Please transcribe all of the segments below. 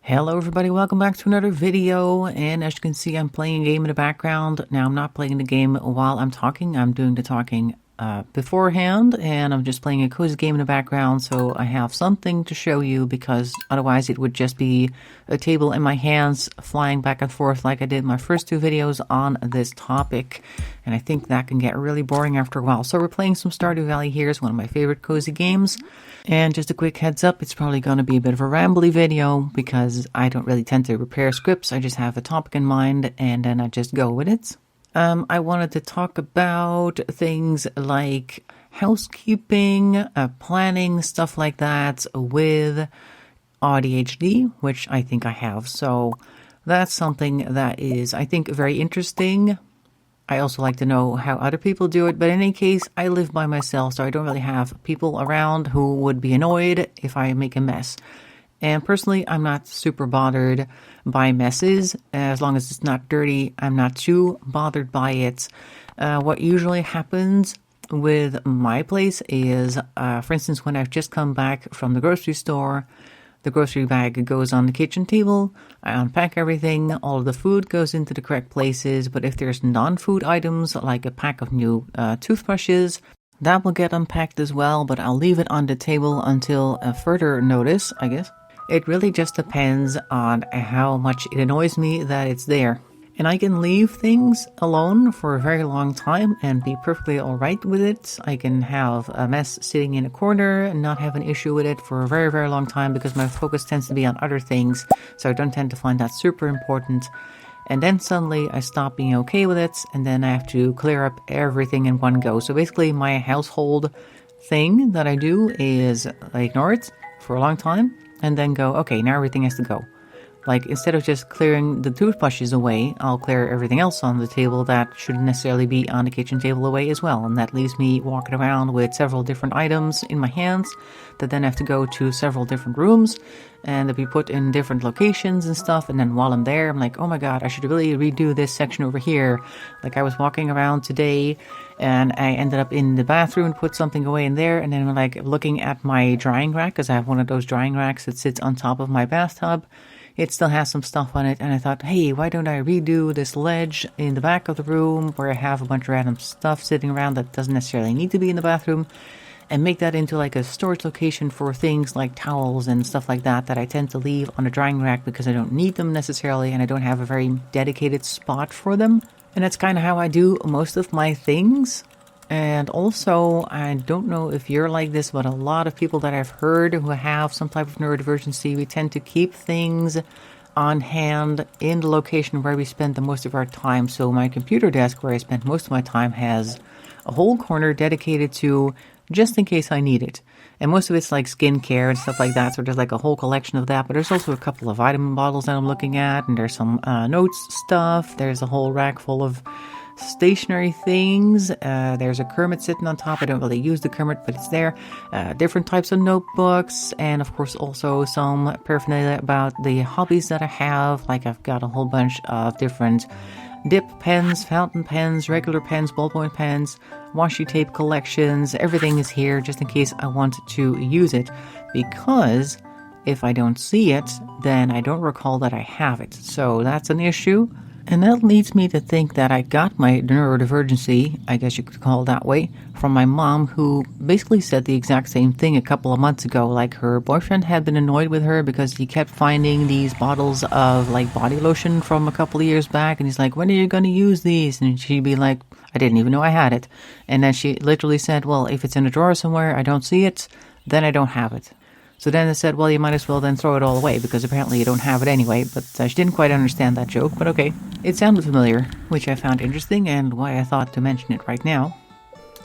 Hello everybody, welcome back to another video, and as you can see I'm playing a game in the background. Now I'm not playing the game while I'm talking, I'm doing the talking beforehand, and I'm just playing a cozy game in the background so I have something to show you, because otherwise it would just be a table in my hands flying back and forth like I did my first two videos on this topic, and I think that can get really boring after a while. So we're playing some Stardew Valley here. It's one of my favorite cozy games. And just a quick heads up, it's probably going to be a bit of a rambly video because I don't really tend to prepare scripts. I just have a topic in mind and then I just go with it. I wanted to talk about things like housekeeping, planning, stuff like that with AuDHD, which I think I have. So that's something that is, I think, very interesting. I also like to know how other people do it, but in any case, I live by myself, so I don't really have people around who would be annoyed if I make a mess. And personally, I'm not super bothered by messes. As long as it's not dirty, I'm not too bothered by it. What usually happens with my place is, for instance, when I've just come back from the grocery store, the grocery bag goes on the kitchen table, I unpack everything, all of the food goes into the correct places, but if there's non-food items like a pack of new toothbrushes, that will get unpacked as well, but I'll leave it on the table until further notice, I guess. It really just depends on how much it annoys me that it's there. And I can leave things alone for a very long time and be perfectly alright with it. I can have a mess sitting in a corner and not have an issue with it for a very, very long time because my focus tends to be on other things, so I don't tend to find that super important. And then suddenly I stop being okay with it, and then I have to clear up everything in one go. So basically my household thing that I do is I ignore it for a long time and then go, okay, now everything has to go. Like, instead of just clearing the toothbrushes away, I'll clear everything else on the table that shouldn't necessarily be on the kitchen table away as well. And that leaves me walking around with several different items in my hands that then have to go to several different rooms and to be put in different locations and stuff. And then while I'm there, I'm like, oh my god, I should really redo this section over here. Like, I was walking around today and I ended up in the bathroom, put something away in there, and then I'm like looking at my drying rack, because I have one of those drying racks that sits on top of my bathtub. It still has some stuff on it, and I thought, hey, why don't I redo this ledge in the back of the room where I have a bunch of random stuff sitting around that doesn't necessarily need to be in the bathroom, and make that into like a storage location for things like towels and stuff like that that I tend to leave on a drying rack because I don't need them necessarily and I don't have a very dedicated spot for them. And that's kind of how I do most of my things. And also, I don't know if you're like this, but a lot of people that I've heard who have some type of neurodivergency, we tend to keep things on hand in the location where we spend the most of our time. So my computer desk, where I spend most of my time, has a whole corner dedicated to just in case I need it. And most of it's like skincare and stuff like that, so there's like a whole collection of that. But there's also a couple of vitamin bottles that I'm looking at, and there's some notes stuff. There's a whole rack full of stationary things. There's a Kermit sitting on top. I don't really use the Kermit, but it's there. Different types of notebooks, and of course also some paraphernalia about the hobbies that I have. Like, I've got a whole bunch of different dip pens, fountain pens, regular pens, ballpoint pens, washi tape collections. Everything is here just in case I want to use it, because if I don't see it, then I don't recall that I have it. So that's an issue. And that leads me to think that I got my neurodivergency, I guess you could call it that way, from my mom, who basically said the exact same thing a couple of months ago. Like, her boyfriend had been annoyed with her because he kept finding these bottles of like body lotion from a couple of years back, and he's like, when are you going to use these? And she'd be like, I didn't even know I had it. And then she literally said, well, if it's in a drawer somewhere, I don't see it, then I don't have it. So then I said, well, you might as well then throw it all away, because apparently you don't have it anyway. But she didn't quite understand that joke, but okay. It sounded familiar, which I found interesting, and why I thought to mention it right now.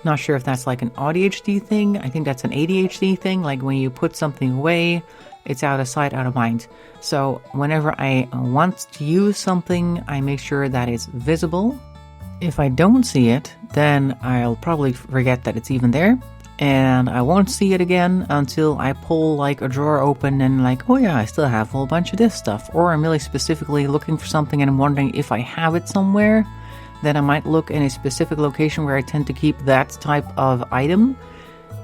Not sure if that's like an AuDHD thing. I think that's an ADHD thing. Like, when you put something away, it's out of sight, out of mind. So whenever I want to use something, I make sure that it's visible. If I don't see it, then I'll probably forget that it's even there. And I won't see it again until I pull like a drawer open and like, oh yeah, I still have a whole bunch of this stuff. Or I'm really specifically looking for something and I'm wondering if I have it somewhere. Then I might look in a specific location where I tend to keep that type of item.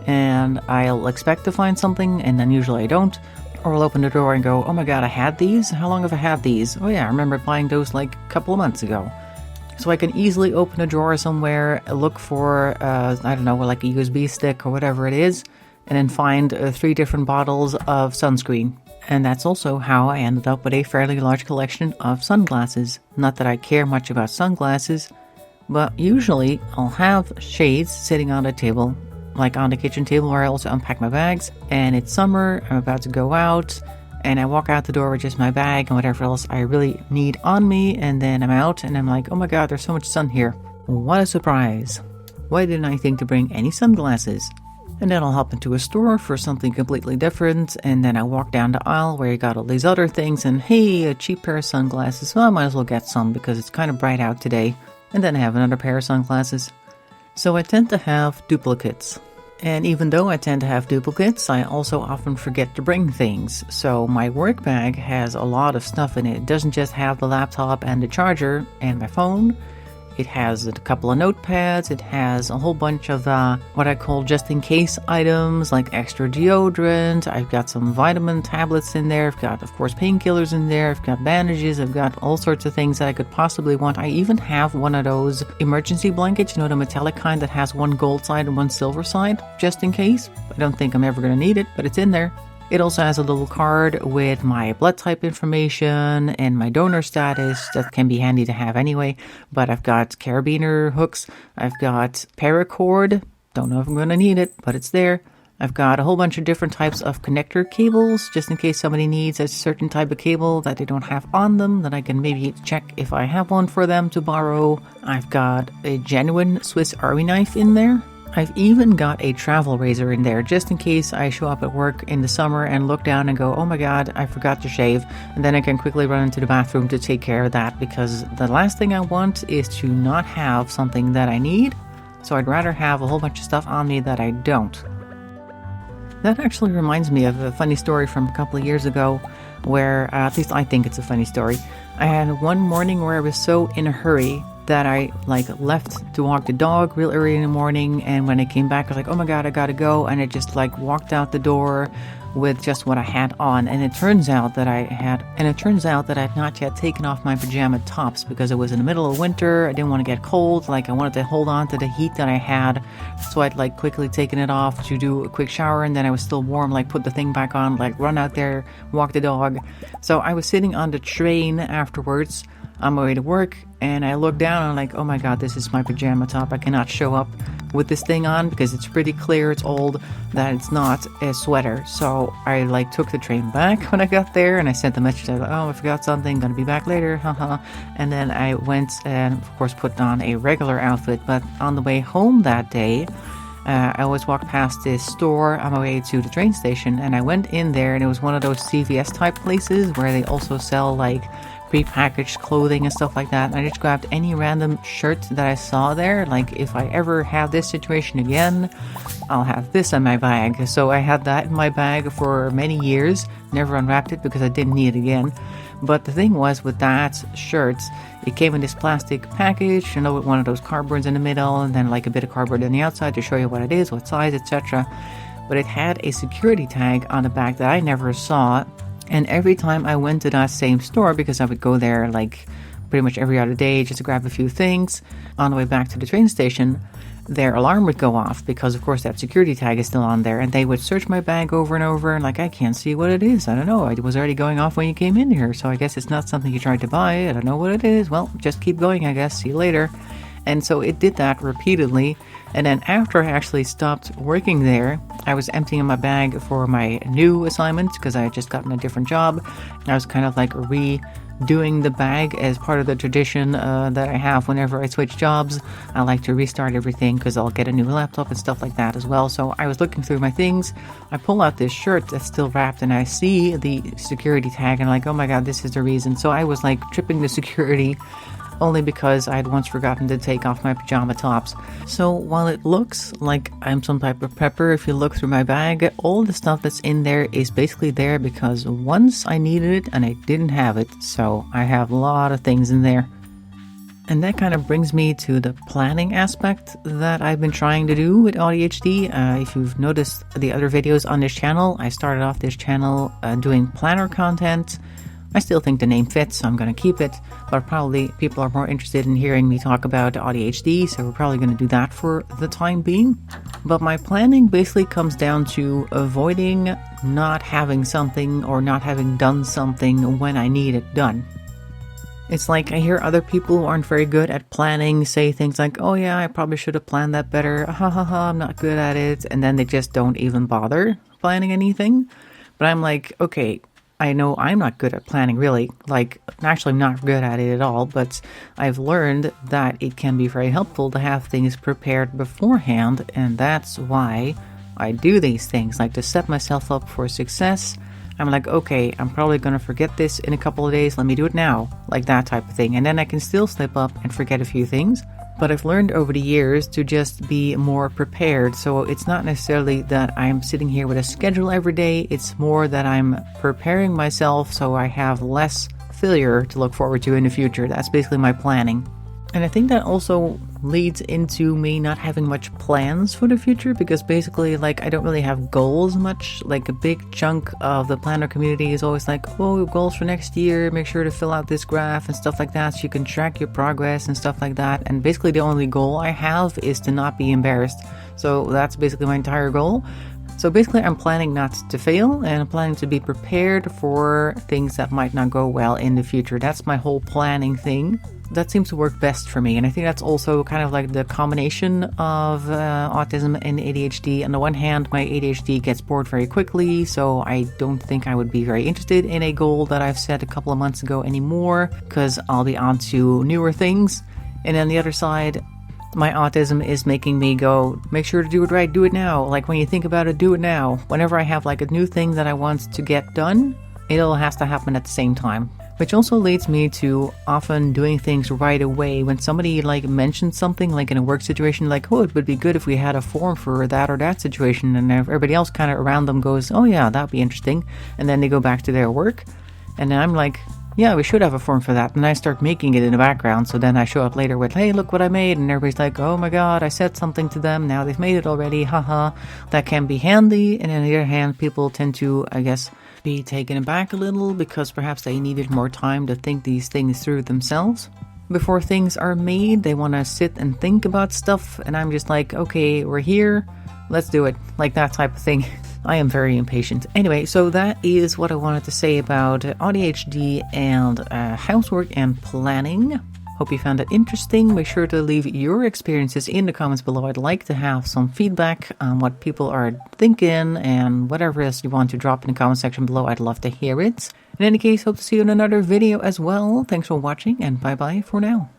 And I'll expect to find something, and then usually I don't. Or I'll open the door and go, oh my god, I had these? How long have I had these? Oh yeah, I remember buying those like a couple of months ago. So I can easily open a drawer somewhere, look for, I don't know, like a USB stick or whatever it is, and then find 3 different bottles of sunscreen. And that's also how I ended up with a fairly large collection of sunglasses. Not that I care much about sunglasses, but usually I'll have shades sitting on a table, like on the kitchen table where I also unpack my bags. And it's summer, I'm about to go out, and I walk out the door with just my bag and whatever else I really need on me, and then I'm out and I'm like, oh my god, there's so much sun here. What a surprise. Why didn't I think to bring any sunglasses? And then I'll hop into a store for something completely different, and then I walk down the aisle where you got all these other things, and hey, a cheap pair of sunglasses, well I might as well get some because it's kind of bright out today. And then I have another pair of sunglasses. So I tend to have duplicates. And even though I tend to have duplicates, I also often forget to bring things. So my work bag has a lot of stuff in it. It doesn't just have the laptop and the charger and my phone. It has a couple of notepads. It has a whole bunch of what I call just-in-case items, like extra deodorant. I've got some vitamin tablets in there. I've got, of course, painkillers in there. I've got bandages. I've got all sorts of things that I could possibly want. I even have one of those emergency blankets, you know, the metallic kind that has one gold side and one silver side, just in case. I don't think I'm ever going to need it, but it's in there. It also has a little card with my blood type information and my donor status. That can be handy to have anyway. But I've got carabiner hooks. I've got paracord. Don't know if I'm going to need it, but it's there. I've got a whole bunch of different types of connector cables, just in case somebody needs a certain type of cable that they don't have on them, that I can maybe check if I have one for them to borrow. I've got a genuine Swiss Army knife in there. I've even got a travel razor in there, just in case I show up at work in the summer and look down and go, oh my god, I forgot to shave, and then I can quickly run into the bathroom to take care of that, because the last thing I want is to not have something that I need, so I'd rather have a whole bunch of stuff on me that I don't. That actually reminds me of a funny story from a couple of years ago, where, at least I think it's a funny story. I had one morning where I was so in a hurry that I left to walk the dog real early in the morning, and when I came back I was like, oh my god, I gotta go, and I just walked out the door with just what I had on, and it turns out that I had not yet taken off my pajama tops because it was in the middle of winter. I didn't want to get cold, I wanted to hold on to the heat that I had, so I'd quickly taken it off to do a quick shower, and then I was still warm, put the thing back on, run out there, walk the dog. So I was sitting on the train afterwards on my way to work, and I looked down and I'm like, oh my god, this is my pajama top. I cannot show up with this thing on because it's pretty clear, it's old, that it's not a sweater. So I took the train back when I got there, and I sent a message, oh, I forgot something, gonna be back later, haha. And then I went and of course put on a regular outfit. But on the way home that day, I always walk past this store on my way to the train station, and I went in there, and it was one of those CVS type places where they also sell prepackaged clothing and stuff like that. And I just grabbed any random shirt that I saw there. If I ever have this situation again, I'll have this in my bag. So I had that in my bag for many years, never unwrapped it because I didn't need it again. But the thing was, with that shirt, it came in this plastic package, with one of those cardboards in the middle, and then a bit of cardboard on the outside to show you what it is, what size, etc. But it had a security tag on the back that I never saw. And every time I went to that same store, because I would go there pretty much every other day just to grab a few things, on the way back to the train station, their alarm would go off because, of course, that security tag is still on there. And they would search my bag over and over, and I can't see what it is. I don't know. It was already going off when you came in here, so I guess it's not something you tried to buy. I don't know what it is. Well, just keep going, I guess. See you later. And so it did that repeatedly. And then after I actually stopped working there, I was emptying my bag for my new assignment because I had just gotten a different job. I was kind of redoing the bag as part of the tradition that I have whenever I switch jobs. I like to restart everything because I'll get a new laptop and stuff like that as well. So I was looking through my things. I pull out this shirt that's still wrapped, and I see the security tag, and I'm like, oh my god, this is the reason. So I was tripping the security only because I had once forgotten to take off my pajama tops. So while it looks like I'm some type of prepper, if you look through my bag, all the stuff that's in there is basically there because once I needed it and I didn't have it. So I have a lot of things in there. And that kind of brings me to the planning aspect that I've been trying to do with AuDHD. If you've noticed the other videos on this channel, I started off this channel doing planner content. I still think the name fits, so I'm going to keep it, but probably people are more interested in hearing me talk about AuDHD, so we're probably going to do that for the time being. But my planning basically comes down to avoiding not having something or not having done something when I need it done. It's like I hear other people who aren't very good at planning say things like, oh yeah, I probably should have planned that better, I'm not good at it, and then they just don't even bother planning anything. But I'm like, okay, I know I'm not good at planning really, like actually not good at it at all, but I've learned that it can be very helpful to have things prepared beforehand, and that's why I do these things, like to set myself up for success. I'm like, okay, I'm probably going to forget this in a couple of days, let me do it now, like that type of thing. And then I can still slip up and forget a few things. But I've learned over the years to just be more prepared. So it's not necessarily that I'm sitting here with a schedule every day. It's more that I'm preparing myself so I have less failure to look forward to in the future. That's basically my planning. And I think that also leads into me not having much plans for the future, because basically, like, I don't really have goals much. Like, a big chunk of the planner community is always like, oh, goals for next year, make sure to fill out this graph and stuff like that so you can track your progress and stuff like that. And basically the only goal I have is to not be embarrassed. So that's basically my entire goal. So basically I'm planning not to fail, and I'm planning to be prepared for things that might not go well in the future. That's my whole planning thing. That seems to work best for me, and I think that's also kind of like the combination of autism and ADHD. On the one hand, my ADHD gets bored very quickly, so I don't think I would be very interested in a goal that I've set a couple of months ago anymore, because I'll be on to newer things. And on the other side, my autism is making me go, make sure to do it right, do it now. Like, when you think about it, do it now. Whenever I have like a new thing that I want to get done, it all has to happen at the same time. Which also leads me to often doing things right away. When somebody like mentions something, like in a work situation, like, oh, it would be good if we had a form for that or that situation, and everybody else kind of around them goes, oh yeah, that'd be interesting, and then they go back to their work, and then I'm like, yeah, we should have a form for that, and I start making it in the background. So then I show up later with, hey, look what I made, and everybody's like, oh my god, I said something to them, now they've made it already, haha. That can be handy. And on the other hand, people tend to, I guess, be taken aback a little, because perhaps they needed more time to think these things through themselves. Before things are made, they want to sit and think about stuff, and I'm just like, okay, we're here, let's do it, like that type of thing. I am very impatient. Anyway, so that is what I wanted to say about AuDHD and housework and planning. Hope you found it interesting. Make sure to leave your experiences in the comments below. I'd like to have some feedback on what people are thinking, and whatever else you want to drop in the comment section below, I'd love to hear it. In any case, hope to see you in another video as well. Thanks for watching, and bye bye for now.